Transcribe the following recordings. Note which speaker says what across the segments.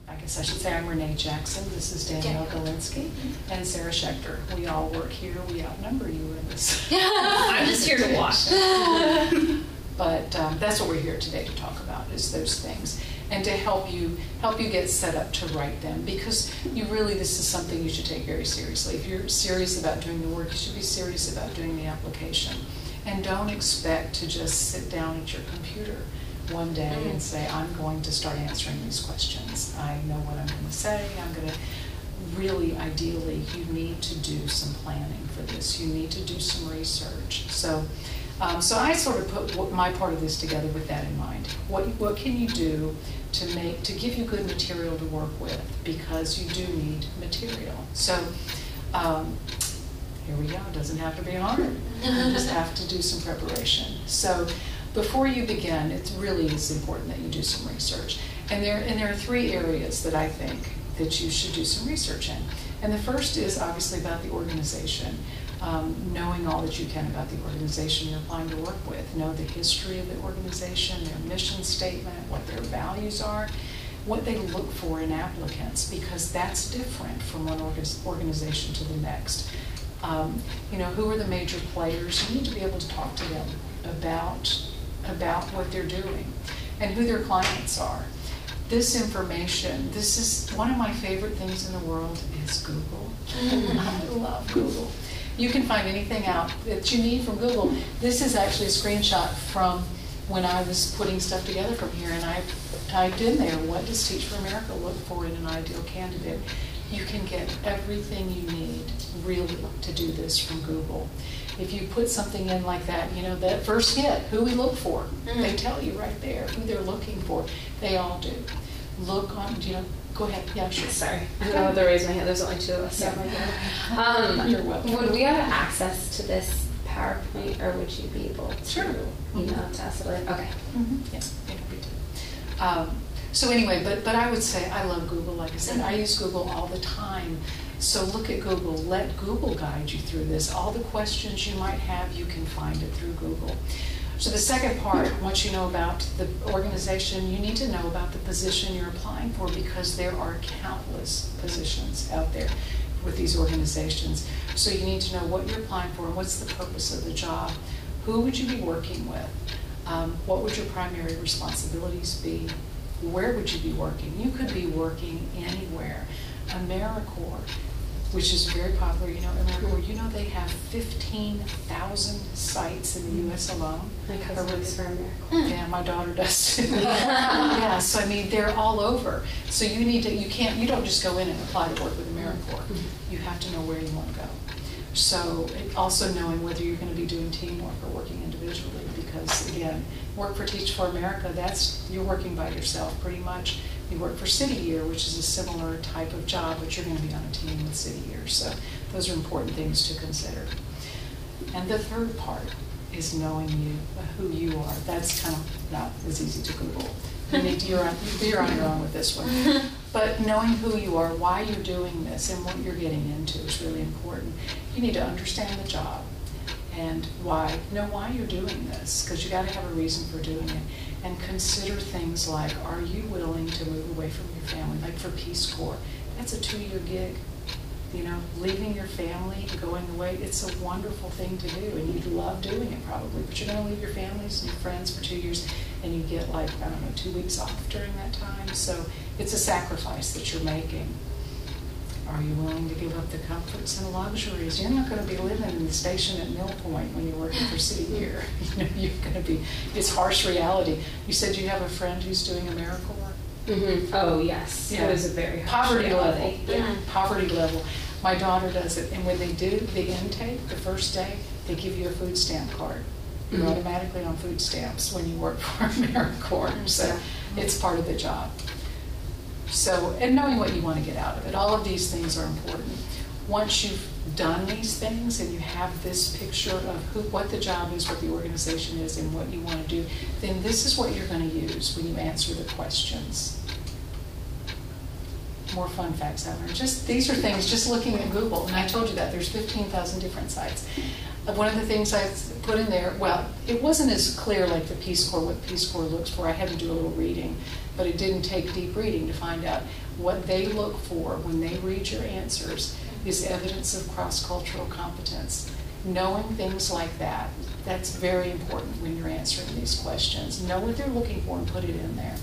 Speaker 1: I guess I should say I'm Renee Jackson. This is Danielle Galinsky and Sarah Schechter. We all work here. We outnumber you in this.
Speaker 2: I'm just here to watch.
Speaker 1: But that's what we're here today to talk about, is those things, and to help you get set up to write them, because this is something you should take very seriously. If you're serious about doing the work, you should be serious about doing the application. And don't expect to just sit down at your computer one day and say, I'm going to start answering these questions. I know what I'm going to say. I'm going to really, ideally, you need to do some planning for this. You need to do some research. So I sort of put my part of this together with that in mind. What can you do to give you good material to work with, because you do need material. So here we go. It doesn't have to be hard. You just have to do some preparation. So before you begin, it really is important that you do some research. And there are three areas that I think that you should do some research in. And the first is obviously about the organization. Knowing all that you can about the organization you're applying to work with. Know the history of the organization, their mission statement, what their values are, what they look for in applicants, because that's different from one organization to the next. Who are the major players? You need to be able to talk to them about what they're doing and who their clients are. This information, this is one of my favorite things in the world, is Google. I love Google. You can find anything out that you need from Google. This is actually a screenshot from when I was putting stuff together from here, and I typed in there, what does Teach for America look for in an ideal candidate? You can get everything you need, really, to do this from Google. If you put something in like that, that first hit, who we look for, they tell you right there who they're looking for. They all do. Look on, go ahead. Yeah, sure.
Speaker 2: Sorry. I don't know whether to raise my hand. There's only two of us.
Speaker 1: Yeah. You're welcome.
Speaker 2: Would we have access to this PowerPoint, or would you be able to email it to us? Okay.
Speaker 1: Yes, so anyway, but I would say I love Google. Like I said, I use Google all the time. So look at Google. Let Google guide you through this. All the questions you might have, you can find it through Google. So the second part, once you know about the organization, you need to know about the position you're applying for, because there are countless positions out there with these organizations. So you need to know what you're applying for and what's the purpose of the job. Who would you be working with? What would your primary responsibilities be? Where would you be working? You could be working anywhere. AmeriCorps, which is very popular, AmeriCorps, they have 15,000 sites in the U.S. alone.
Speaker 2: My cousin works for AmeriCorps.
Speaker 1: Yeah, my daughter does too. Yeah, so they're all over. So you don't just go in and apply to work with AmeriCorps. You have to know where you want to go. So also knowing whether you're going to be doing teamwork or working individually, because again, work for Teach for America, you're working by yourself pretty much. You work for City Year, which is a similar type of job, but you're going to be on a team with City Year. So those are important things to consider. And the third part is knowing who you are. That's kind of not as easy to Google. You're on your own with this one. But knowing who you are, why you're doing this, and what you're getting into is really important. You need to understand the job and know why you're doing this, because you got to have a reason for doing it. And consider things like, are you willing to move away from your family? Like for Peace Corps, that's a 2-year gig. Leaving your family, going away, it's a wonderful thing to do, and you'd love doing it probably, but you're going to leave your families and your friends for 2 years, and you get 2 weeks off during that time. So it's a sacrifice that you're making. Are you willing to give up the comforts and luxuries? You're not going to be living in the station at Mill Point when you're working for City Year. You're going to be, it's harsh reality. You said you have a friend who's doing AmeriCorps?
Speaker 2: Oh, yes.
Speaker 1: Yeah.
Speaker 2: It was a very
Speaker 1: harsh reality.
Speaker 2: Level.
Speaker 1: Yeah. Poverty level. My daughter does it, and when they do the intake, the first day, they give you a food stamp card. You're automatically on food stamps when you work for AmeriCorps, so it's part of the job. So, and knowing what you want to get out of it. All of these things are important. Once you've done these things and you have this picture of what the job is, what the organization is, and what you want to do, then this is what you're going to use when you answer the questions. More fun facts out there. These are things just looking at Google, and I told you that there's 15,000 different sites. One of the things I put in there, well, it wasn't as clear like the Peace Corps, what Peace Corps looks for. I had to do a little reading, but it didn't take deep reading to find out what they look for when they read your answers is evidence of cross-cultural competence. Knowing things like that, that's very important when you're answering these questions. Know what they're looking for and put it in there.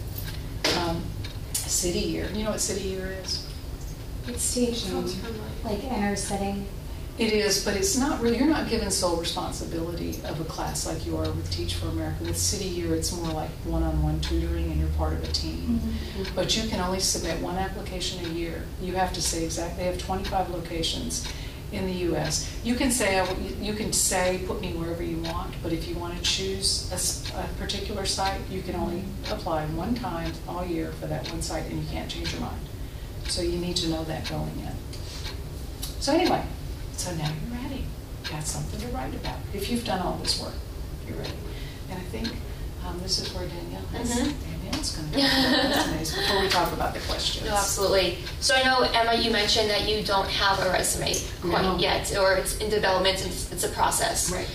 Speaker 1: City year. You know what city year is?
Speaker 3: It's teaching, like inner setting.
Speaker 1: It is, but it's not really, you're not given sole responsibility of a class like you are with Teach for America. With City Year, it's more like one-on-one tutoring and you're part of a team. Mm-hmm. But you can only submit one application a year. You have to say exactly, they have 25 locations in the U.S. You can say, put me wherever you want, but if you want to choose a particular site, you can only apply one time all year for that one site and you can't change your mind. So you need to know that going in. So anyway, so now you're ready. Got something to write about. If you've done all this work, you're ready. And I think this is where Danielle's going to talk about resumes before we talk about the questions.
Speaker 4: No, absolutely. So I know, Emma, you mentioned that you don't have a resume quite yet, or it's in development, and it's a process.
Speaker 1: Right.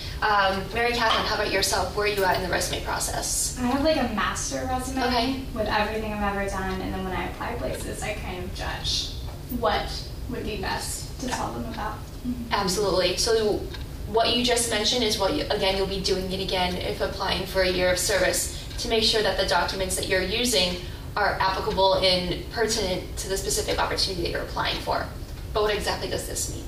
Speaker 4: Mary Catherine, how about yourself? Where are you at in the resume process?
Speaker 3: I have like a master resume
Speaker 4: with
Speaker 3: everything I've ever done, and then when I apply places, I kind of judge what would be best to tell them about. Mm-hmm.
Speaker 4: Absolutely. So what you just mentioned is what, you'll be doing it again if applying for a year of service, to make sure that the documents that you're using are applicable and pertinent to the specific opportunity that you're applying for. But what exactly does this mean?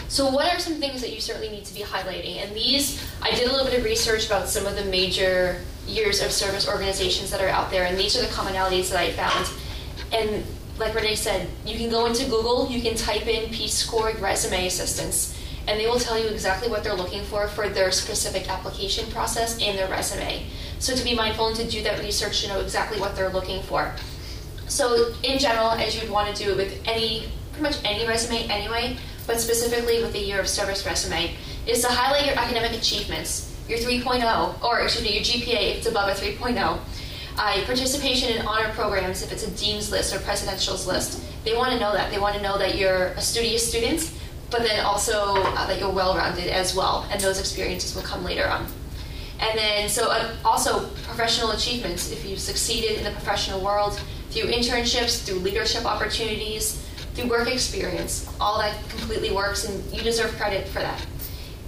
Speaker 4: So what are some things that you certainly need to be highlighting? And these, I did a little bit of research about some of the major years of service organizations that are out there, and these are the commonalities that I found. And like Renee said, you can go into Google, you can type in Peace Corps resume assistance, and they will tell you exactly what they're looking for their specific application process and their resume. So to be mindful and to do that research to know exactly what they're looking for. So in general, as you'd want to do it with pretty much any resume anyway, but specifically with the year of service resume, is to highlight your academic achievements, your 3.0, or excuse me, your GPA if it's above a 3.0. Participation in honor programs if it's a dean's list or presidential's list. They want to know that. They want to know that you're a studious student, but then also that you're well-rounded as well, and those experiences will come later on. And then, also professional achievements. If you've succeeded in the professional world through internships, through leadership opportunities, through work experience, all that completely works, and you deserve credit for that.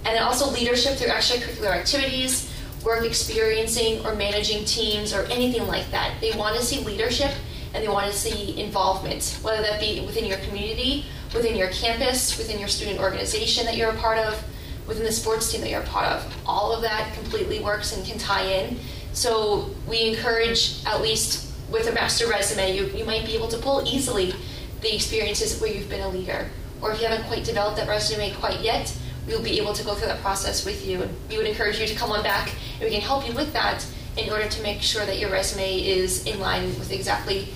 Speaker 4: And then also leadership through extracurricular activities, work experiencing or managing teams or anything like that. They want to see leadership and they want to see involvement, whether that be within your community, within your campus, within your student organization that you're a part of, within the sports team that you're a part of. All of that completely works and can tie in. So we encourage, at least with a master resume, you might be able to pull easily the experiences where you've been a leader. Or if you haven't quite developed that resume quite yet, we'll be able to go through that process with you. And we would encourage you to come on back and we can help you with that in order to make sure that your resume is in line with exactly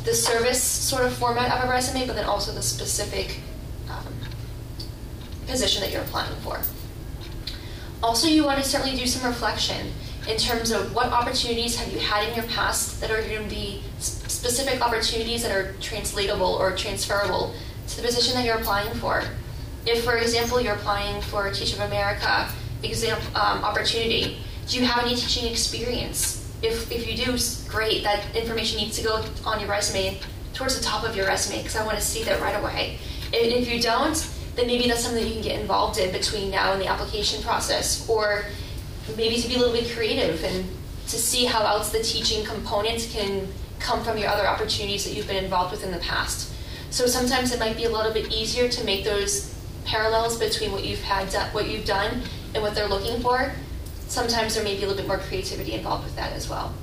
Speaker 4: the service sort of format of a resume, but then also the specific position that you're applying for. Also, you want to certainly do some reflection in terms of what opportunities have you had in your past that are going to be specific opportunities that are translatable or transferable to the position that you're applying for. If, for example, you're applying for a Teach of America opportunity, do you have any teaching experience? If you do, great. That information needs to go on your resume, towards the top of your resume, because I want to see that right away. And if you don't, then maybe that's something that you can get involved in between now and the application process, or maybe to be a little bit creative and to see how else the teaching component can come from your other opportunities that you've been involved with in the past. So sometimes it might be a little bit easier to make those parallels between what you've done and what they're looking for. Sometimes there may be a little bit more creativity involved with that as well.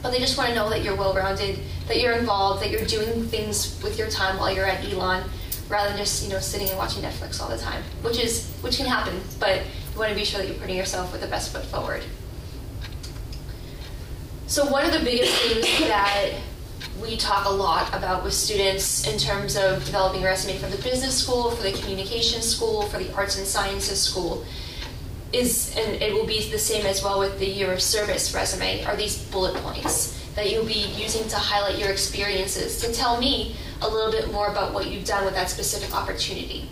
Speaker 4: But they just want to know that you're well-rounded, that you're involved, that you're doing things with your time while you're at Elon, rather than just sitting and watching Netflix all the time, which can happen. But you want to be sure that you're putting yourself with the best foot forward. So one of the biggest things that we talk a lot about with students in terms of developing a resume for the business school, for the communication school, for the arts and sciences school, is, and it will be the same as well with the year of service resume, are these bullet points that you'll be using to highlight your experiences, to tell me a little bit more about what you've done with that specific opportunity.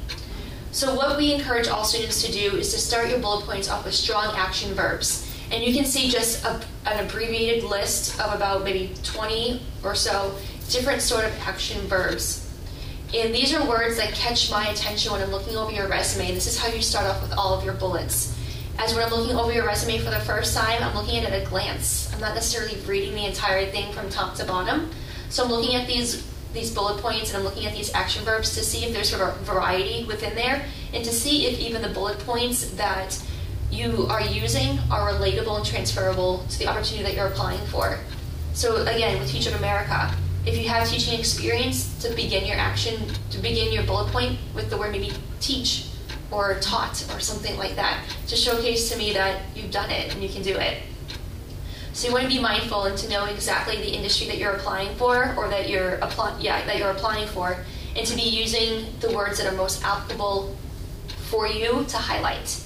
Speaker 4: So what we encourage all students to do is to start your bullet points off with strong action verbs. And you can see just an abbreviated list of about maybe 20 or so different sort of action verbs. And these are words that catch my attention when I'm looking over your resume. And this is how you start off with all of your bullets. As when I'm looking over your resume for the first time, I'm looking at it at a glance. I'm not necessarily reading the entire thing from top to bottom. So I'm looking at these bullet points and I'm looking at these action verbs to see if there's a variety within there and to see if even the bullet points that you are using are relatable and transferable to the opportunity that you're applying for. So again, with Teach of America, if you have teaching experience, to begin your bullet point with the word maybe teach or taught or something like that, to showcase to me that you've done it and you can do it. So you want to be mindful and to know exactly the industry that you're applying for or that you're applying for, and to be using the words that are most applicable for you to highlight.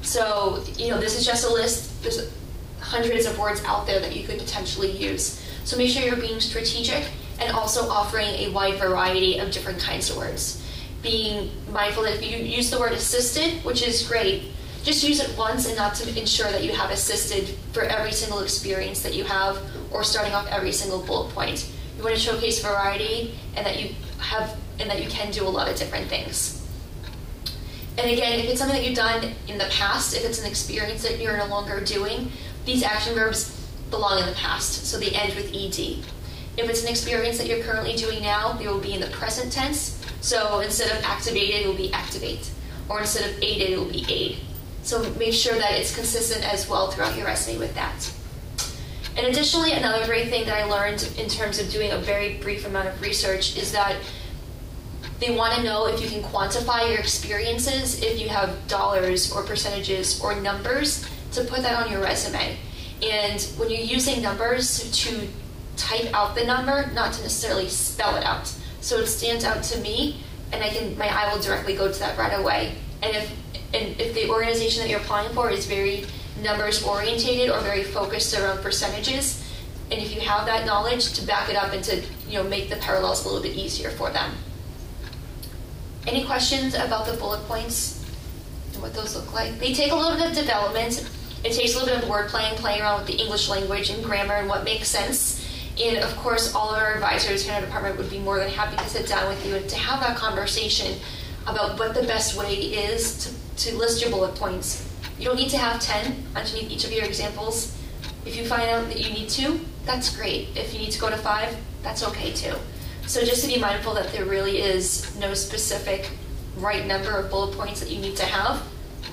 Speaker 4: So, this is just a list. There's hundreds of words out there that you could potentially use. So make sure you're being strategic and also offering a wide variety of different kinds of words. Being mindful that if you use the word assisted, which is great, just use it once and not to ensure that you have assisted for every single experience that you have or starting off every single bullet point. You want to showcase variety and that you can do a lot of different things. And again, if it's something that you've done in the past, if it's an experience that you're no longer doing, these action verbs belong in the past, so they end with ed. If it's an experience that you're currently doing now, they will be in the present tense. So instead of activated, it will be activate. Or instead of aided, it will be aid. So make sure that it's consistent as well throughout your resume with that. And additionally, another great thing that I learned in terms of doing a very brief amount of research is that they want to know if you can quantify your experiences, if you have dollars or percentages or numbers to put that on your resume. And when you're using numbers, to type out the number, not to necessarily spell it out. So it stands out to me, and my eye will directly go to that right away. And if the organization that you're applying for is very numbers orientated or very focused around percentages, and if you have that knowledge, to back it up and to make the parallels a little bit easier for them. Any questions about the bullet points and what those look like? They take a little bit of development. It takes a little bit of wordplay and playing around with the English language and grammar and what makes sense. And of course, all of our advisors here in our department would be more than happy to sit down with you and to have that conversation about what the best way is to list your bullet points. You don't need to have 10 underneath each of your examples. If you find out that you need 2, that's great. If you need to go to 5, that's okay too. So just to be mindful that there really is no specific right number of bullet points that you need to have.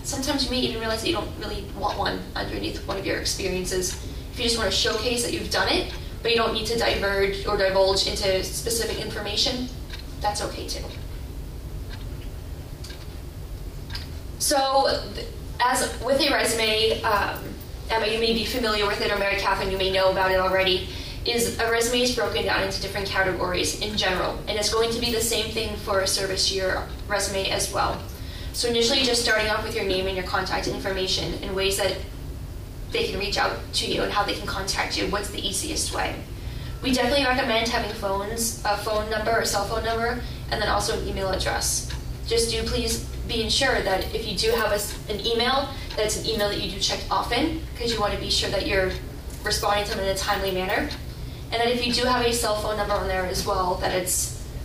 Speaker 4: Sometimes you may even realize that you don't really want one underneath one of your experiences. If you just want to showcase that you've done it, but you don't need to diverge or divulge into specific information, that's okay too. So, as with a resume, Emma, you may be familiar with it, or Mary Catherine, you may know about it already, is a resume is broken down into different categories in general, and it's going to be the same thing for a service year resume as well. So initially, just starting off with your name and your contact information and ways that they can reach out to you and how they can contact you. What's the easiest way? We definitely recommend having a phone number or cell phone number, and then also an email address. Just do please be ensured that if you do have an email, that it's an email that you do check often, because you want to be sure that you're responding to them in a timely manner. And that if you do have a cell phone number on there as well, that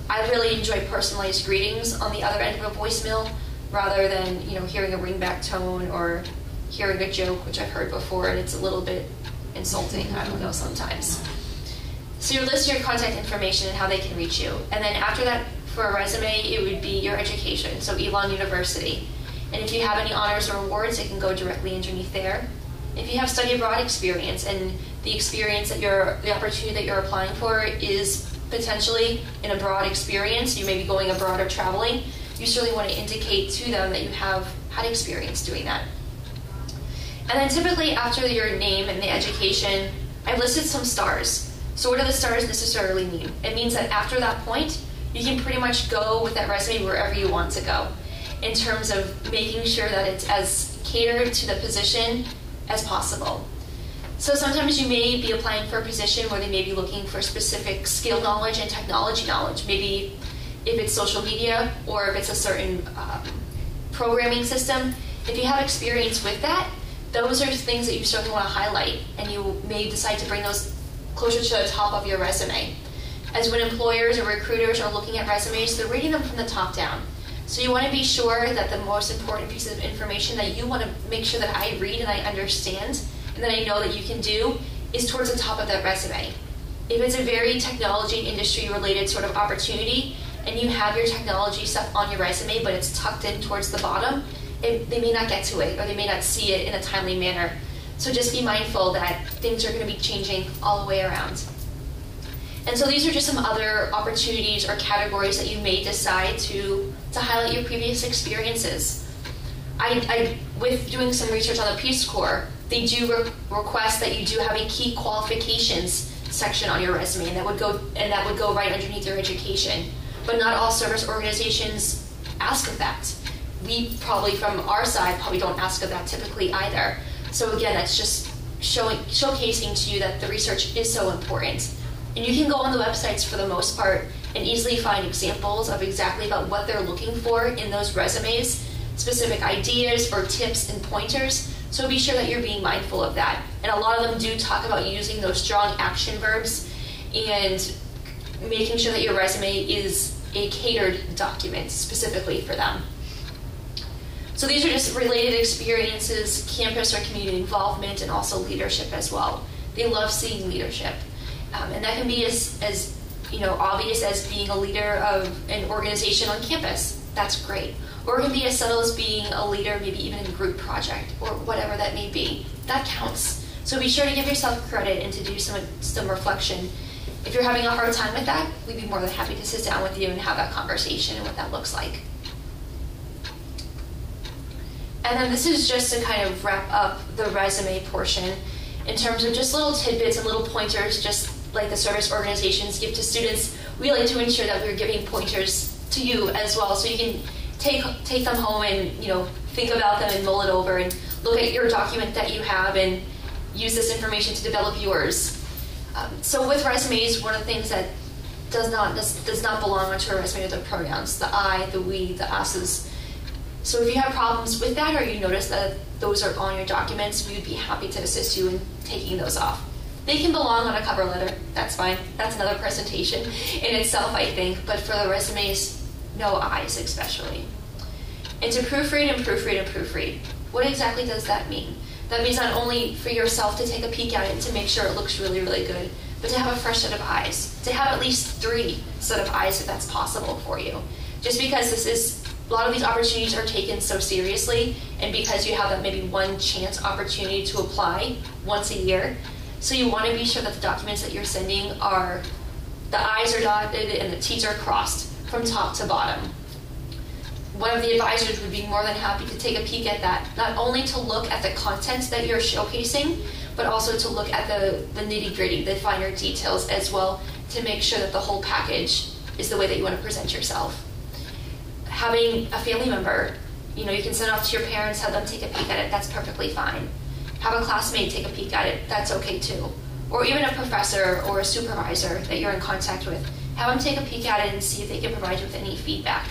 Speaker 4: I really enjoy personalized greetings on the other end of a voicemail, rather than hearing a ringback tone or hearing a joke, which I've heard before, and it's a little bit insulting, I don't know, sometimes. So you list your contact information and how they can reach you. And then after that, for a resume, it would be your education, so Elon University. And if you have any honors or awards, it can go directly underneath there. If you have study abroad experience and the experience that the opportunity that you're applying for is potentially an abroad experience, you may be going abroad or traveling, you certainly want to indicate to them that you have had experience doing that. And then typically after your name and the education, I've listed some stars. So what do the stars necessarily mean? It means that after that point, you can pretty much go with that resume wherever you want to go, in terms of making sure that it's as catered to the position as possible. So sometimes you may be applying for a position where they may be looking for specific skill knowledge and technology knowledge. Maybe if it's social media, or if it's a certain programming system, if you have experience with that, those are things that you certainly want to highlight, and you may decide to bring those closer to the top of your resume. As when employers or recruiters are looking at resumes, they're reading them from the top down. So you want to be sure that the most important piece of information that you want to make sure that I read and I understand and that I know that you can do is towards the top of that resume. If it's a very technology industry related sort of opportunity and you have your technology stuff on your resume but it's tucked in towards the bottom, they may not get to it or they may not see it in a timely manner. So just be mindful that things are going to be changing all the way around. And so these are just some other opportunities or categories that you may decide to highlight your previous experiences. With doing some research on the Peace Corps, they do request that you do have a key qualifications section on your resume, and that would go right underneath your education. But not all service organizations ask of that. We probably, from our side, probably don't ask of that typically either. So again, that's just showcasing to you that the research is so important. And you can go on the websites for the most part and easily find examples of exactly about what they're looking for in those resumes, specific ideas or tips and pointers. So be sure that you're being mindful of that. And a lot of them do talk about using those strong action verbs and making sure that your resume is a catered document specifically for them. So these are just related experiences, campus or community involvement, and also leadership as well. They love seeing leadership. And that can be as obvious as being a leader of an organization on campus. That's great. Or it can be as subtle as being a leader, maybe even in a group project, or whatever that may be. That counts. So be sure to give yourself credit and to do some reflection. If you're having a hard time with that, we'd be more than happy to sit down with you and have that conversation and what that looks like. And then this is just to kind of wrap up the resume portion in terms of just little tidbits and little pointers, just like the service organizations give to students. We like to ensure that we're giving pointers to you as well, so you can take them home and think about them and mull it over and look at your document that you have and use this information to develop yours. So with resumes, one of the things that does not belong onto a resume are the pronouns, the I, the we, the us's. So if you have problems with that or you notice that those are on your documents, we would be happy to assist you in taking those off. They can belong on a cover letter, that's fine. That's another presentation in itself, I think, but for the resumes, no I's especially. And to proofread and proofread and proofread. What exactly does that mean? That means not only for yourself to take a peek at it to make sure it looks really, really good, but to have a fresh set of eyes. To have at least 3 set of eyes if that's possible for you. Just because a lot of these opportunities are taken so seriously, and because you have that maybe one chance opportunity to apply once a year, so you want to be sure that the documents that you're sending are, the I's are dotted and the T's are crossed from top to bottom. One of the advisors would be more than happy to take a peek at that, not only to look at the content that you're showcasing, but also to look at the nitty-gritty, the finer details as well, to make sure that the whole package is the way that you want to present yourself. Having a family member, you can send off to your parents, have them take a peek at it, that's perfectly fine. Have a classmate take a peek at it, that's okay too. Or even a professor or a supervisor that you're in contact with, have them take a peek at it and see if they can provide you with any feedback.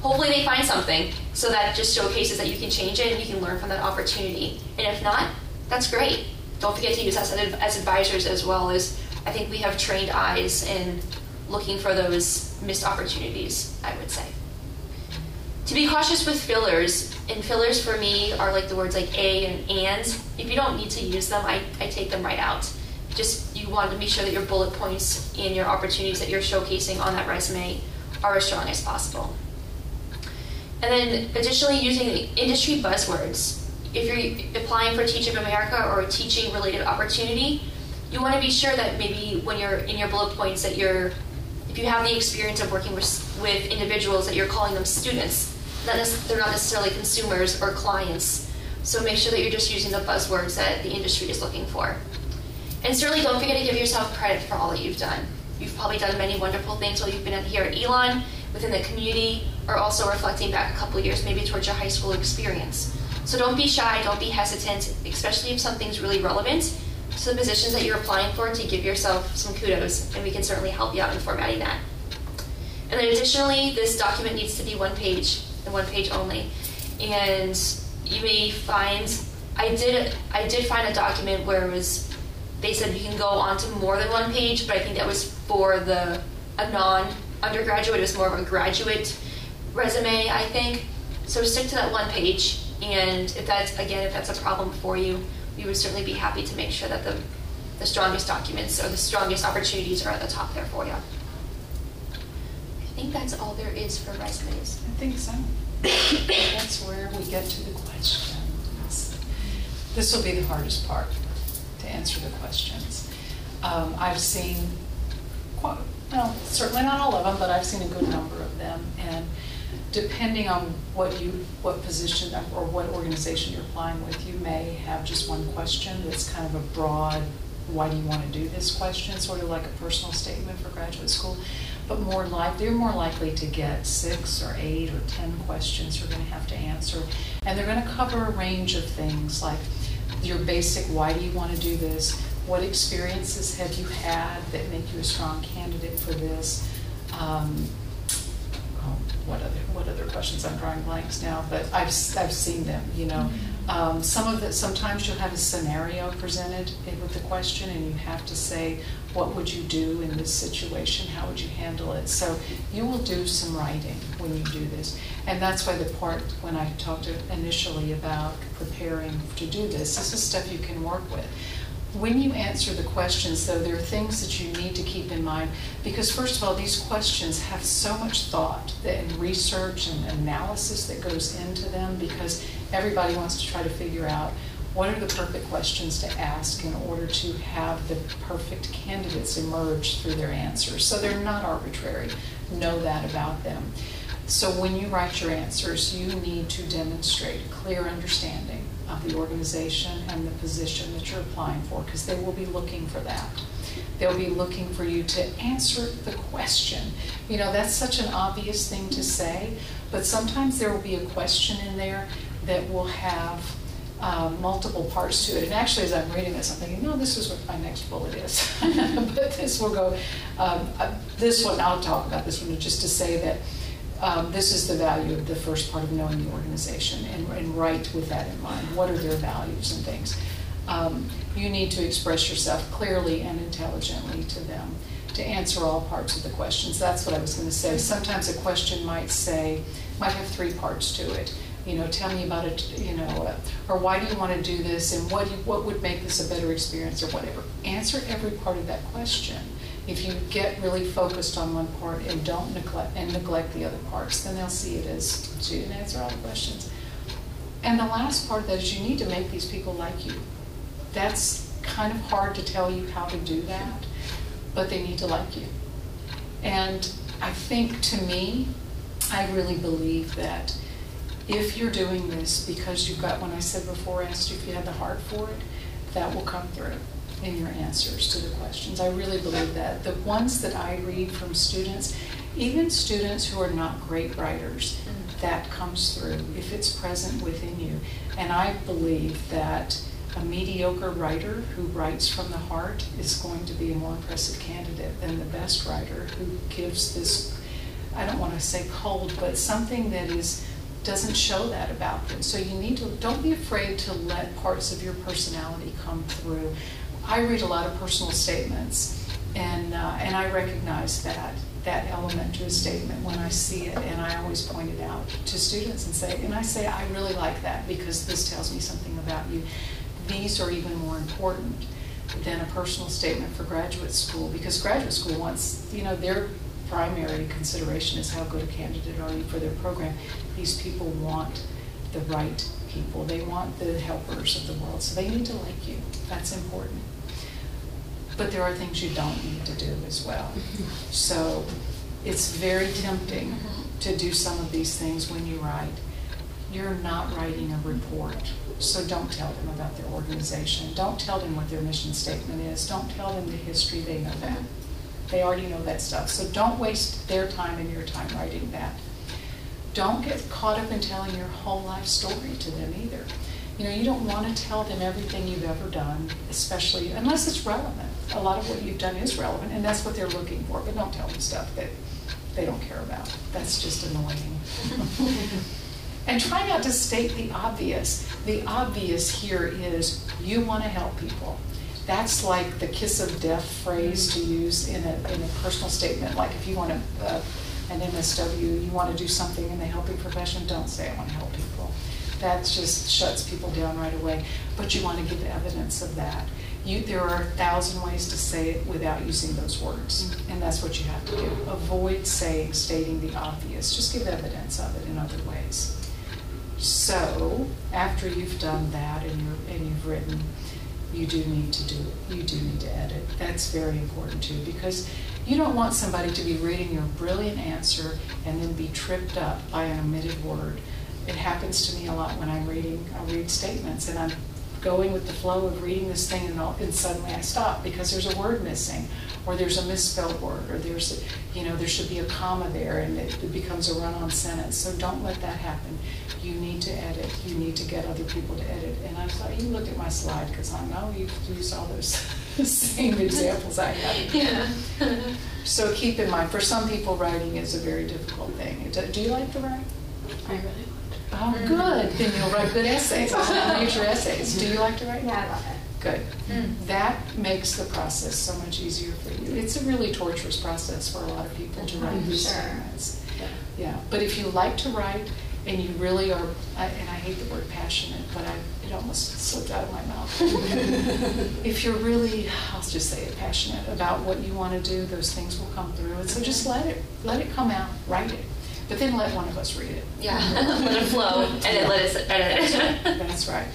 Speaker 4: Hopefully they find something, so that just showcases that you can change it and you can learn from that opportunity. And if not, that's great. Don't forget to use us as advisors as well, as I think we have trained eyes in looking for those missed opportunities, I would say. To be cautious with fillers, and fillers for me are like the words like a and. If you don't need to use them, I take them right out. Just you want to make sure that your bullet points and your opportunities that you're showcasing on that resume are as strong as possible. And then additionally, using industry buzzwords. If you're applying for Teach of America or a teaching related opportunity, you want to be sure that maybe when you're in your bullet points that if you have the experience of working with individuals, that you're calling them students. They're not necessarily consumers or clients. So make sure that you're just using the buzzwords that the industry is looking for. And certainly don't forget to give yourself credit for all that you've done. You've probably done many wonderful things while you've been here at Elon, within the community, or also reflecting back a couple of years maybe towards your high school experience. So don't be shy, don't be hesitant, especially if something's really relevant to the positions that you're applying for, to give yourself some kudos, and we can certainly help you out in formatting that. And then additionally, this document needs to be one page and one page only. and you may find, I did find a document where it was, they said you can go onto more than one page, but I think that was for a non-undergraduate. It was more of a graduate resume, I think. So stick to that one page, and if that's a problem for you, we would certainly be happy to make sure that the strongest documents or the strongest opportunities are at the top there for you. I think that's all there is for resumes.
Speaker 1: I think so. That's where we get to the questions. This will be the hardest part, to answer the questions. I've seen, well, certainly not all of them, but I've seen a good number of them. And depending on what position or what organization you're applying with, you may have just one question that's kind of a broad, why do you want to do this question, sort of like a personal statement for graduate school. But you're more likely to get 6 or 8 or 10 questions you're going to have to answer. And they're going to cover a range of things like your basic, why do you want to do this? What experiences have you had that make you a strong candidate for this? What other questions? I'm drawing blanks now, but I've seen them, you know. Sometimes you'll have a scenario presented with the question, and you have to say, what would you do in this situation? How would you handle it? So you will do some writing when you do this. And that's why the part when I talked initially about preparing to do this is stuff you can work with. When you answer the questions, though, there are things that you need to keep in mind, because first of all, these questions have so much thought and research and analysis that goes into them, because everybody wants to try to figure out what are the perfect questions to ask in order to have the perfect candidates emerge through their answers. So they're not arbitrary. Know that about them. So when you write your answers, you need to demonstrate a clear understanding of the organization and the position that you're applying for, because they will be looking for that. They'll be looking for you to answer the question. You know, that's such an obvious thing to say, but sometimes there will be a question in there that will have multiple parts to it. And actually, as I'm reading this, I'm thinking, no, this is what my next bullet is. But this will go, this one, I'll talk about this one just to say that this is the value of the first part of knowing the organization, and write with that in mind. What are their values and things? You need to express yourself clearly and intelligently to them to answer all parts of the questions. That's what I was going to say. Sometimes a question might have 3 parts to it. You know, tell me about it, you know, or why do you want to do this, and what would make this a better experience, or whatever. Answer every part of that question. If you get really focused on one part and don't neglect the other parts, then they'll see it as you didn't answer all the questions. And the last part of that is you need to make these people like you. That's kind of hard to tell you how to do that, but they need to like you. And I think, to me, I really believe that if you're doing this because you've got, when I said before, I asked you if you had the heart for it, that will come through in your answers to the questions. I really believe that. The ones that I read from students, even students who are not great writers, that comes through if it's present within you. And I believe that a mediocre writer who writes from the heart is going to be a more impressive candidate than the best writer who gives this, I don't want to say cold, but something that doesn't show that about them. So you need to, don't be afraid to let parts of your personality come through. I read a lot of personal statements, and I recognize that element to a statement when I see it, and I always point it out to students and say, I really like that because this tells me something about you. These are even more important than a personal statement for graduate school, because graduate school wants, you know, their primary consideration is how good a candidate are you for their program. These people want the right people. They want the helpers of the world, so they need to like you. That's important. But there are things you don't need to do as well. So it's very tempting to do some of these things when you write. You're not writing a report, so don't tell them about their organization. Don't tell them what their mission statement is. Don't tell them the history. They know that. They already know that stuff. So don't waste their time and your time writing that. Don't get caught up in telling your whole life story to them either. You know, you don't want to tell them everything you've ever done, especially unless it's relevant. A lot of what you've done is relevant, and that's what they're looking for, but don't tell them stuff that they don't care about. That's just annoying. And try not to state the obvious. The obvious here is you want to help people. That's like the kiss of death phrase to use in a personal statement. Like if you want an MSW, you want to do something in the helping profession, don't say I want to help people. That just shuts people down right away. But you want to give evidence of that. There are 1,000 ways to say it without using those words, and that's what you have to do. Avoid stating the obvious. Just give evidence of it in other ways. So after you've done that and you've written, you do need to do it. You do need to edit. That's very important too, because you don't want somebody to be reading your brilliant answer and then be tripped up by an omitted word. It happens to me a lot when I'm reading. I read statements and I'm going with the flow of reading this thing, and suddenly I stop because there's a word missing, or there's a misspelled word, or there should be a comma there, and it becomes a run-on sentence. So don't let that happen. You need to edit. You need to get other people to edit. And I'm sorry, you look at my slide because I know you've used all those same examples I have.
Speaker 4: Yeah.
Speaker 1: So keep in mind, for some people, writing is a very difficult thing. Do you like to write?
Speaker 4: I really would.
Speaker 1: Oh, good. Then you'll write good essays. I'll read your essays. Do you like to write?
Speaker 2: Yeah, I love it.
Speaker 1: Good. That makes the process so much easier for you. It's a really torturous process for a lot of people to write these statements. Yeah. But if you like to write and you really are, and I hate the word passionate, but it almost slipped out of my mouth. If you're really, I'll just say it, passionate about what you want to do, those things will come through. And so just let it come out, write it. But then let one of us read it.
Speaker 4: Yeah, let it flow, and then let us edit it.
Speaker 1: That's right.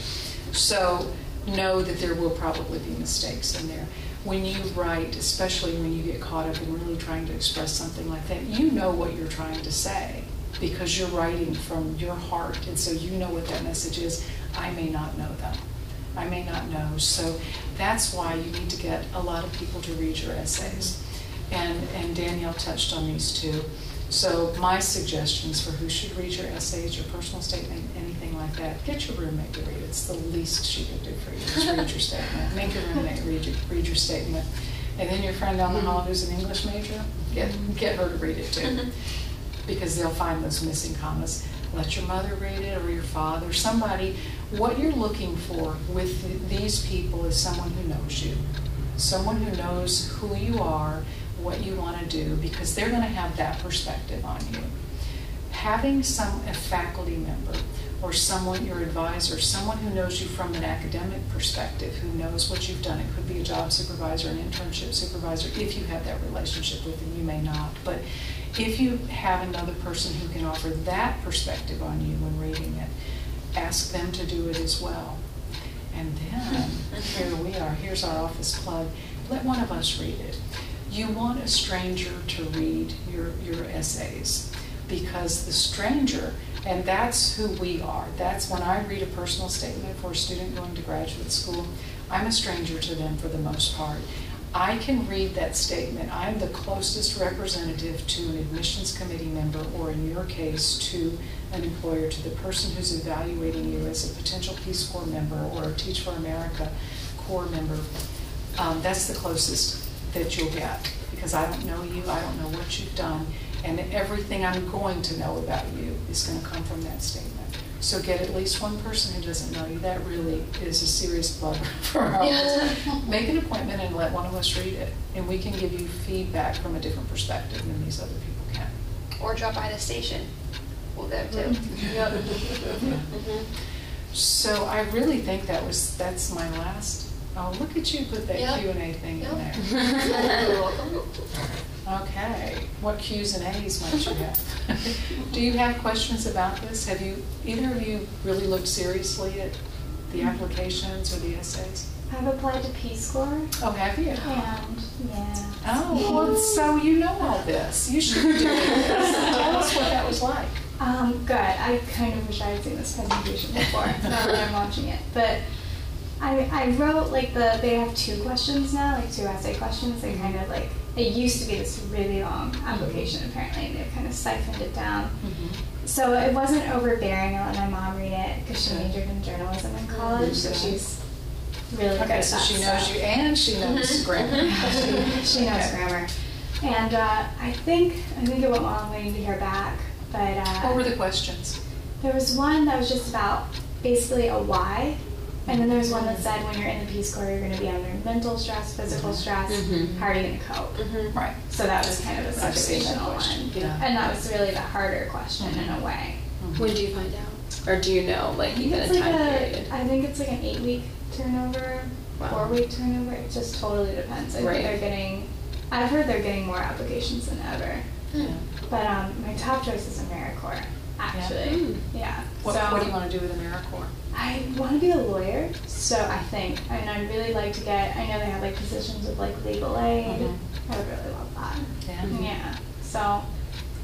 Speaker 1: So know that there will probably be mistakes in there. When you write, especially when you get caught up in really trying to express something like that, you know what you're trying to say because you're writing from your heart, and so you know what that message is. I may not know that. I may not know. So that's why you need to get a lot of people to read your essays. And Danielle touched on these too. So my suggestions for who should read your essays, your personal statement, anything like that, get your roommate to read it. It's the least she can do for you. Just read your statement. Make your roommate read your statement. And then your friend down the hall who's an English major, get her to read it too. Because they'll find those missing commas. Let your mother read it, or your father, somebody. What you're looking for with these people is someone who knows you. Someone who knows who you are, what you want to do, because they're going to have that perspective on you. Having a faculty member or someone, your advisor, someone who knows you from an academic perspective, who knows what you've done. It could be a job supervisor, an internship supervisor, if you have that relationship with them. You may not. But if you have another person who can offer that perspective on you when reading it, ask them to do it as well. And then, here we are. Here's our office plug. Let one of us read it. You want a stranger to read your essays, because the stranger, and that's who we are. That's when I read a personal statement for a student going to graduate school, I'm a stranger to them for the most part. I can read that statement. I'm the closest representative to an admissions committee member, or in your case, to an employer, to the person who's evaluating you as a potential Peace Corps member or a Teach for America Corps member. That's the closest that you'll get, because I don't know you, I don't know what you've done, and everything I'm going to know about you is going to come from that statement. So get at least one person who doesn't know you. That really is a serious plug for our office. Make an appointment and let one of us read it, and we can give you feedback from a different perspective than these other people can.
Speaker 4: Or drop by the station. We'll go too.
Speaker 1: Yep. So I really think that's my last. Oh, look at you put that Q&A thing in there.
Speaker 4: You're welcome.
Speaker 1: Okay. What Q's and A's might you have? Do you have questions about this? Have either of you really looked seriously at the applications or the essays?
Speaker 3: I've applied to Peace Corps.
Speaker 1: Oh, have you?
Speaker 3: And, yeah.
Speaker 1: Oh, well, so you know all this. You should be doing this. Tell us what that was like.
Speaker 3: Good. I kind of wish I had seen this presentation before. Now that I'm watching it. But I wrote, they have 2 questions now, 2 essay questions. They kind of it used to be this really long application apparently, and they've kind of siphoned it down. So it wasn't overbearing. I let my mom read it because she majored in journalism in college, so she's really good at that.
Speaker 1: So she knows you, and she knows grammar.
Speaker 3: She knows grammar. And I think it went well. I'm waiting to hear back. But
Speaker 1: what were the questions?
Speaker 3: There was one that was just about basically a why, and then there was one that said when you're in the Peace Corps, you're going to be under mental stress, physical stress. How are you going to cope?
Speaker 1: Right.
Speaker 3: So that was kind of a
Speaker 1: I've seen that
Speaker 3: situational
Speaker 1: question.
Speaker 3: one,
Speaker 1: Yeah.
Speaker 3: and that was really the harder question in a way.
Speaker 2: When do you find out? Or do you know, like, even a
Speaker 3: It's like
Speaker 2: time period?
Speaker 3: I think it's like an 8-week turnover,
Speaker 2: Wow.
Speaker 3: 4-week turnover. It just totally depends. I
Speaker 2: Right.
Speaker 3: think I've heard they're getting more applications than ever.
Speaker 1: Yeah.
Speaker 3: But my top choice is AmeriCorps, actually. Yeah.
Speaker 1: What,
Speaker 3: So
Speaker 1: what do you want to do with AmeriCorps?
Speaker 3: I want to be a lawyer, so I think, and I'd really like to get, I know they have like positions with like legal aid. I would really love that.
Speaker 1: Yeah.
Speaker 3: Yeah. So,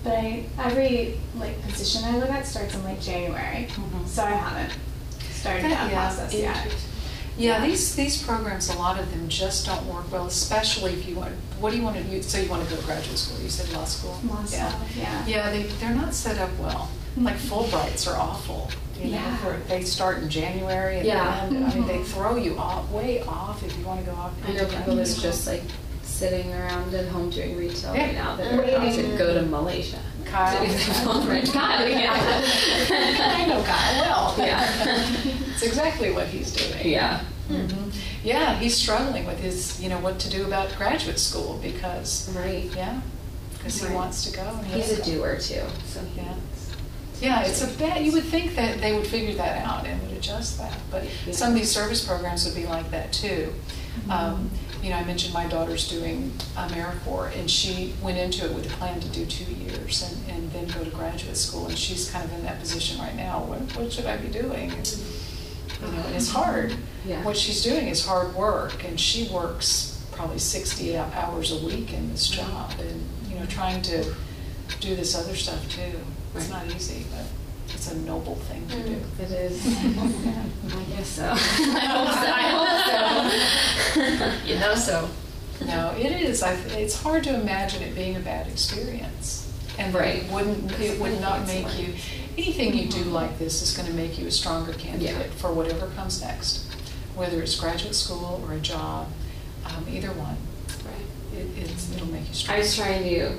Speaker 3: but every like position I look at starts in like January, so I haven't started that process yet.
Speaker 1: Yeah, these programs, a lot of them just don't work well, especially if you want, what do you want to do? So you want to go to graduate school, you said law school?
Speaker 3: Law school, yeah.
Speaker 1: Yeah, they're not set up well. Like Fulbrights are awful. You know, they start in January and end. I mean, they throw you way off if you want to go off.
Speaker 2: I know people that's just like sitting around at home doing retail right now that are
Speaker 3: Waiting.
Speaker 2: about to go to Malaysia.
Speaker 1: Kyle.
Speaker 2: Kyle, yeah.
Speaker 1: I know Kyle well.
Speaker 2: Yeah.
Speaker 1: It's exactly what he's doing.
Speaker 2: Yeah.
Speaker 1: Yeah, he's struggling with his, what to do about graduate school because,
Speaker 2: Right.
Speaker 1: because he
Speaker 2: Right.
Speaker 1: wants to go. And
Speaker 2: He's a
Speaker 1: go.
Speaker 2: doer too, so
Speaker 1: Yeah. Yeah, it's a bad, you would think that they would figure that out and would adjust that, but some of these service programs would be like that too. I mentioned my daughter's doing AmeriCorps, and she went into it with a plan to do 2 years and then go to graduate school, and she's kind of in that position right now. What should I be doing? And it's hard.
Speaker 2: Yeah.
Speaker 1: What she's doing is hard work, and she works probably 60 hours a week in this job, and trying to do this other stuff too. It's not easy, but it's a noble thing to do.
Speaker 2: It is. I guess so. I hope so.
Speaker 4: You know so.
Speaker 1: No, it is. It's hard to imagine it being a bad experience, and
Speaker 2: Right.
Speaker 1: it would not make you. Anything you do like this is going to make you a stronger candidate for whatever comes next, whether it's graduate school or a job, either one.
Speaker 2: Right.
Speaker 1: It'll make you
Speaker 2: I
Speaker 1: stronger.
Speaker 2: was trying to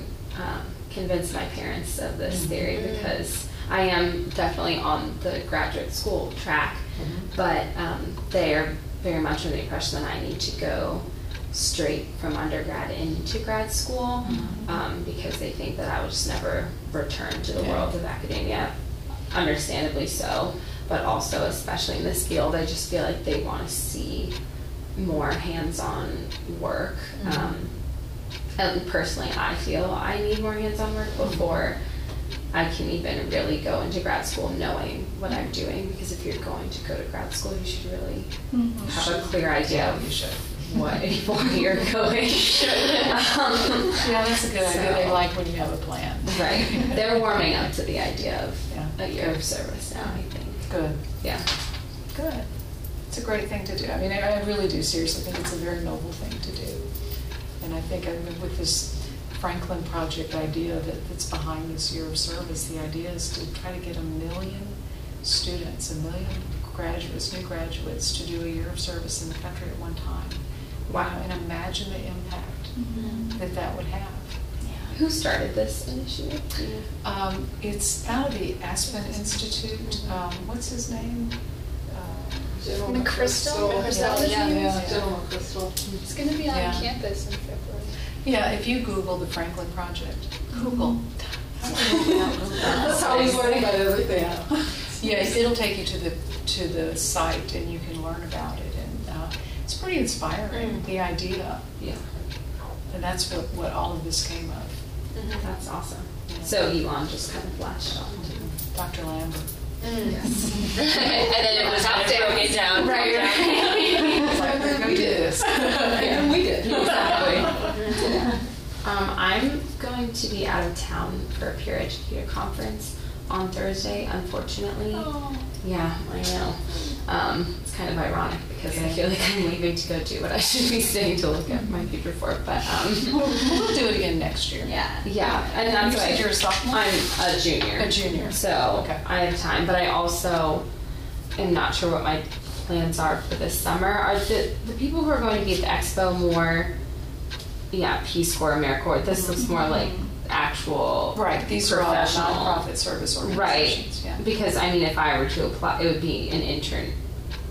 Speaker 2: convince my parents of this theory because I am definitely on the graduate school track, but they are very much under the impression that I need to go straight from undergrad into grad school because they think that I will just never return to the world of academia, understandably so, but also especially in this field, I just feel like they want to see more hands-on work. And personally, I feel I need more hands-on work before I can even really go into grad school knowing what I'm doing, because if you're going to go to grad school, you should really have a clear idea of where you're going.
Speaker 1: Yeah, that's a good idea. They like when you have a plan.
Speaker 2: Right. They're warming up to the idea of
Speaker 1: Yeah.
Speaker 2: a year of service now, I think.
Speaker 1: Good.
Speaker 2: Yeah.
Speaker 1: Good. It's a great thing to do. I mean, I really do seriously think it's a very noble thing to do. And I think with this Franklin Project idea that's behind this year of service, the idea is to try to get 1 million students, 1 million graduates, new graduates, to do a year of service in the country at one time. Wow. And imagine the impact that would have.
Speaker 2: Who started this initiative?
Speaker 1: It's out of the Aspen Institute. What's his name?
Speaker 4: McChrystal?
Speaker 5: General Crystal.
Speaker 6: It's going to be on
Speaker 1: Yeah.
Speaker 6: campus in February.
Speaker 1: Yeah, if you Google the Franklin Project, Google.
Speaker 5: That's how he's learning about everything.
Speaker 1: Yeah, it'll take you to the site and you can learn about it, and it's pretty inspiring, the idea,
Speaker 2: Yeah.
Speaker 1: and that's what all of this came of.
Speaker 2: That's awesome. So Elon just kind of latched on to
Speaker 1: Dr. Lambert.
Speaker 2: Yes.
Speaker 4: And then it was kind of broken down.
Speaker 2: Right.
Speaker 1: It's like, we're gonna do this.
Speaker 5: And we did.
Speaker 2: Exactly. I'm going to be out of town for a peer educator conference on Thursday, unfortunately. Yeah, I know. It's kind of ironic because I feel like I'm leaving to go do what I should be staying to look at my future for, but
Speaker 1: We'll do it again next year.
Speaker 2: yeah, and that's
Speaker 1: You
Speaker 2: why
Speaker 1: said you're a sophomore?
Speaker 2: I'm a junior.
Speaker 1: A junior.
Speaker 2: So
Speaker 1: Okay.
Speaker 2: I have time, but I also am not sure what my plans are for this summer. Are the people who are going to be at the expo more, Peace Corps, AmeriCorps? This looks more like actual
Speaker 1: Right, these are all
Speaker 2: professional
Speaker 1: nonprofit service
Speaker 2: right.
Speaker 1: organizations. Yeah.
Speaker 2: Because I mean, if I were to apply, it would be an intern,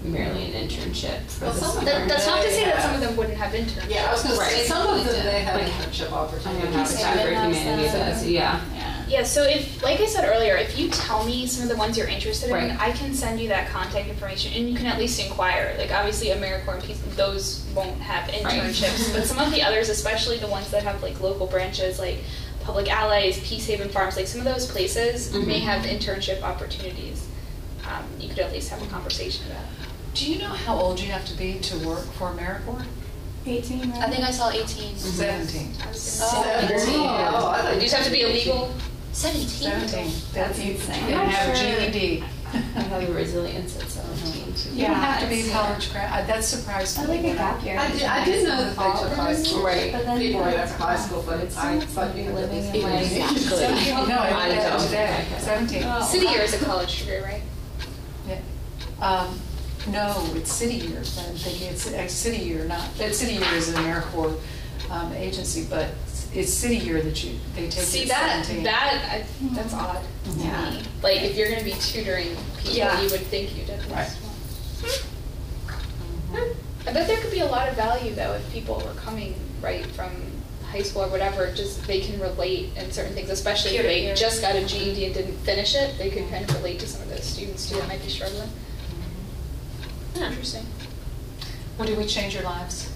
Speaker 2: merely an internship for
Speaker 5: Well,
Speaker 2: the
Speaker 5: some of
Speaker 2: summer.
Speaker 5: them-
Speaker 6: That's not to say that some of them wouldn't have internships.
Speaker 5: Yeah, I was gonna say,
Speaker 2: Right.
Speaker 5: some of them, they have
Speaker 2: Like,
Speaker 5: internship
Speaker 2: I
Speaker 5: opportunities.
Speaker 2: have Habitat for
Speaker 3: Habitat
Speaker 2: Humanity
Speaker 3: stuff.
Speaker 2: says, yeah.
Speaker 6: Yeah, so if, like I said earlier, if you tell me some of the ones you're interested in,
Speaker 2: Right.
Speaker 6: I can send you that contact information and you can at least inquire. Like obviously AmeriCorps and Peace, those won't have internships, but some of the others, especially the ones that have like local branches like Public Allies, Peace Haven Farms, like some of those places may have internship opportunities. You could at least have a conversation about it.
Speaker 1: Do you know how old you have to be to work for AmeriCorps?
Speaker 3: 18, right?
Speaker 4: I think I saw 18.
Speaker 1: 17.
Speaker 6: I was
Speaker 4: Oh.
Speaker 6: gonna say-
Speaker 5: Oh, I thought
Speaker 6: You just have to be illegal.
Speaker 4: 17.
Speaker 1: 17.
Speaker 3: That's
Speaker 1: You
Speaker 3: insane.
Speaker 1: can have a
Speaker 3: I'm sure-
Speaker 1: GED.
Speaker 2: I have resilience at 17 too.
Speaker 1: You don't have to be a
Speaker 3: it's-
Speaker 1: college grad. That surprised
Speaker 3: I
Speaker 1: me.
Speaker 3: like a gap year.
Speaker 5: I did know that they took high school.
Speaker 2: Right.
Speaker 3: But then
Speaker 5: People right after high school, but
Speaker 3: it's
Speaker 5: I
Speaker 3: so
Speaker 5: thought you had
Speaker 3: living
Speaker 5: to
Speaker 3: in
Speaker 5: be
Speaker 3: like-
Speaker 2: Exactly.
Speaker 1: 17. No, I
Speaker 2: I
Speaker 1: did that
Speaker 2: don't.
Speaker 1: today.
Speaker 2: Okay.
Speaker 1: 17.
Speaker 3: Oh.
Speaker 6: City year is a college degree, right?
Speaker 1: Yeah. No, it's City Year. I'm thinking it's City Year, not, City Year is an AmeriCorps agency, but it's City Year that they take
Speaker 6: See
Speaker 1: at
Speaker 6: that
Speaker 1: 17.
Speaker 6: that's odd to
Speaker 3: Yeah.
Speaker 6: me. Like if you're going to be tutoring people,
Speaker 3: Yeah.
Speaker 6: you would think you'd at
Speaker 1: Right.
Speaker 6: least. I bet there could be a lot of value though if people were coming right from high school or whatever. Just they can relate in certain things, especially if they
Speaker 4: Peer-to-peer.
Speaker 6: just got a GED and didn't finish it. They could kind of relate to some of those students too that might be struggling. Interesting.
Speaker 1: Well, did we change your lives?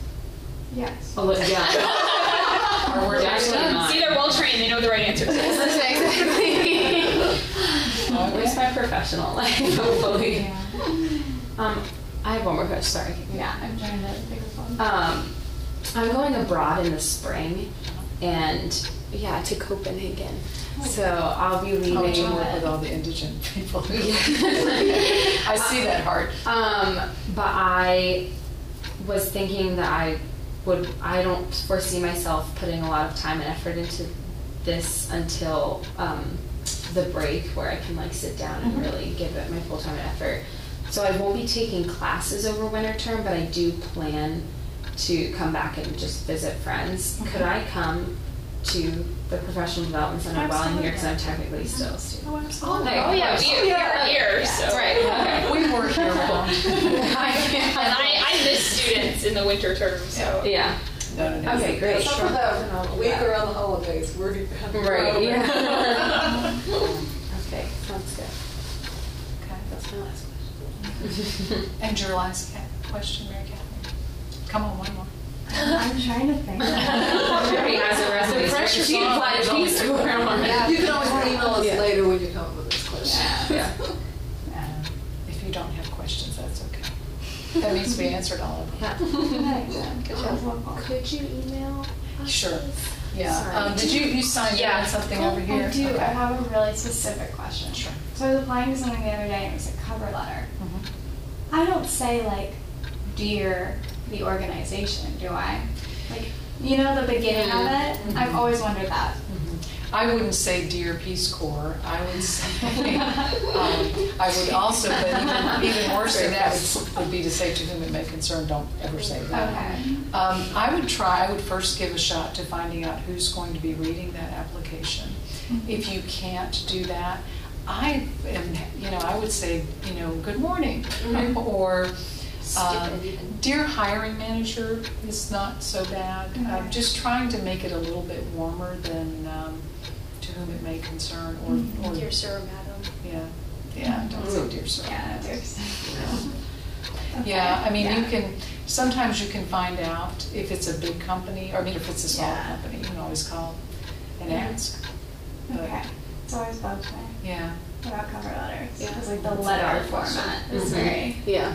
Speaker 3: Yes.
Speaker 2: Oh, yeah.
Speaker 1: Or we're
Speaker 2: Definitely not.
Speaker 6: See, they're well trained. They know the right answer to this.
Speaker 2: Exactly. Where's my professional life? Hopefully.
Speaker 3: Yeah.
Speaker 2: I have one more question. Sorry.
Speaker 3: Yeah, I'm trying to think of one.
Speaker 2: I'm going abroad in the spring, and yeah, to Copenhagen. So I'll be leaving.
Speaker 1: Oh, to work with all the indigent people. I see that heart.
Speaker 2: But I was thinking that I don't foresee myself putting a lot of time and effort into this until the break where I can like sit down and really give it my full time and effort. So I won't be taking classes over winter term, but I do plan to come back and just visit friends. Could I come to the Professional Development Center while I'm here because I'm technically still a student?
Speaker 1: Oh, absolutely.
Speaker 6: Oh yeah, we're here. So.
Speaker 2: Right. Okay.
Speaker 1: We work year round.
Speaker 6: And I miss students in the winter term, so.
Speaker 2: Yeah.
Speaker 1: No, no.
Speaker 2: Okay, great.
Speaker 5: Some of the week around the holidays, we're.
Speaker 2: Right. Yeah. Okay, sounds good.
Speaker 1: Okay.
Speaker 2: That's my last question.
Speaker 1: And your last question, Mary Catherine? Come on, one more.
Speaker 3: I'm trying to think.
Speaker 2: He has a resume.
Speaker 1: The pressure's
Speaker 2: She
Speaker 1: on.
Speaker 2: applied to Peace Corps.
Speaker 5: You can always email us
Speaker 2: Yeah.
Speaker 5: later when you come up with this question.
Speaker 2: Yeah.
Speaker 1: If you don't have questions, that's okay. That means we answered all of them.
Speaker 2: Yeah.
Speaker 3: Good job.
Speaker 2: Could you email us?
Speaker 1: Sure.
Speaker 2: this?
Speaker 1: Yeah.
Speaker 2: Sorry.
Speaker 1: Did you sign in on something over here?
Speaker 3: I do.
Speaker 1: Okay.
Speaker 3: I have a really specific question.
Speaker 1: Sure.
Speaker 3: So I was applying to something the other day and it was a cover letter.
Speaker 1: Mhm.
Speaker 3: I don't say like, dear the organization, do I? Like, you know the beginning of it?
Speaker 1: Mhm.
Speaker 3: I've always wondered that.
Speaker 1: I wouldn't say Dear Peace Corps. I would say, I would also, but even worse than that would be to say to whom it may concern, don't ever say that.
Speaker 3: Okay.
Speaker 1: I would first give a shot to finding out who's going to be reading that application. If you can't do that, I would say, good morning, or
Speaker 4: Stupid even.
Speaker 1: dear hiring manager is not so bad. Just trying to make it a little bit warmer than to whom it may concern, or
Speaker 6: Dear sir, madam.
Speaker 1: yeah, don't say dear sir.
Speaker 3: Yeah, there's. Okay.
Speaker 1: Yeah, I mean,
Speaker 3: Yeah.
Speaker 1: sometimes you can find out if it's a big company, or I mean, if it's a small
Speaker 3: Yeah.
Speaker 1: company, you can always call and ask. But,
Speaker 3: Okay. It's always bugged me
Speaker 1: yeah.
Speaker 3: about cover letters.
Speaker 2: Yeah.
Speaker 3: Because like the
Speaker 2: It's
Speaker 3: letter
Speaker 2: hard.
Speaker 3: format is
Speaker 2: Mhm.
Speaker 3: very.
Speaker 2: Yeah.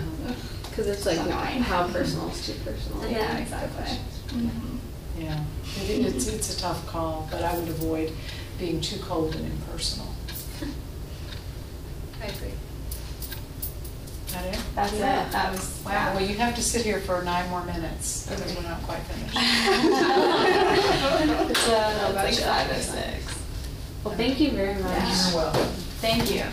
Speaker 2: Because it's like
Speaker 3: Annoying.
Speaker 2: how personal is too personal.
Speaker 3: Yeah, exactly. Mhm.
Speaker 1: Yeah, it's a tough call, but I would avoid being too cold and impersonal.
Speaker 6: I agree.
Speaker 1: Is that it?
Speaker 3: That's
Speaker 2: Yeah.
Speaker 3: it. That was.
Speaker 1: Wow, well, you have to sit here for 9 more minutes, because we're not quite finished.
Speaker 3: It's like 5 or 6.
Speaker 2: Well, thank you very much.
Speaker 3: Yeah.
Speaker 1: Well.
Speaker 3: Thank you.